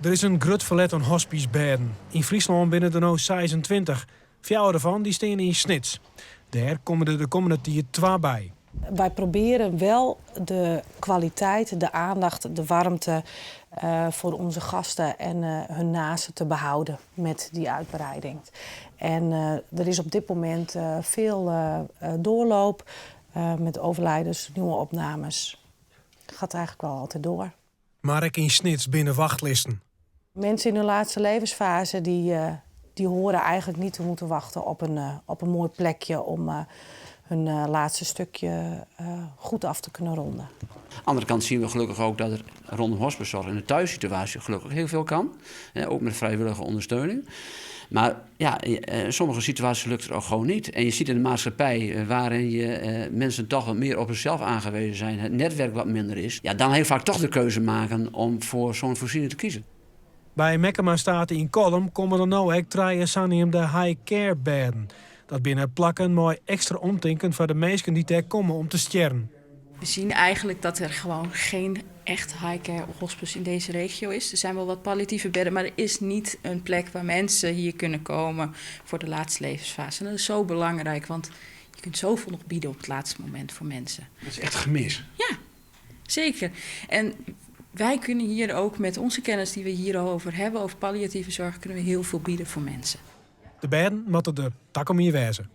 Er is een groot verlet aan hospicebedden. In Friesland binnen er nu 26. 4 daarvan die staan in Snits. Daar komen er de komende tijd 2 bij. Wij proberen wel de kwaliteit, de aandacht, de warmte voor onze gasten en hun naasten te behouden met die uitbreiding. En er is op dit moment veel doorloop met overlijdens, nieuwe opnames. Het gaat eigenlijk wel altijd door. Maar ik in Snits binnen wachtlisten. Mensen in hun laatste levensfase die horen eigenlijk niet te moeten wachten op een mooi plekje om hun laatste stukje goed af te kunnen ronden. Aan de andere kant zien we gelukkig ook dat er rondom hospicezorg in de thuissituatie gelukkig heel veel kan. Ook met vrijwillige ondersteuning. Maar ja, in sommige situaties lukt het ook gewoon niet. En je ziet in de maatschappij waarin mensen toch wat meer op zichzelf aangewezen zijn, het netwerk wat minder is. Ja, dan heel vaak toch de keuze maken om voor zo'n voorziening te kiezen. Bij Mekkema staat in Kolm komen er nou ook 3 de high-care bedden. Dat binnen plakken mooi extra omtinken voor de mensen die daar komen om te sterren. We zien eigenlijk dat er gewoon geen echt high-care hospice in deze regio is. Er zijn wel wat palliatieve bedden, maar er is niet een plek waar mensen hier kunnen komen voor de laatste levensfase. En dat is zo belangrijk, want je kunt zoveel nog bieden op het laatste moment voor mensen. Dat is echt gemis. Ja, zeker. En wij kunnen hier ook met onze kennis die we hierover hebben, over palliatieve zorg, kunnen we heel veel bieden voor mensen. De bedden moeten er tak om hier wezen.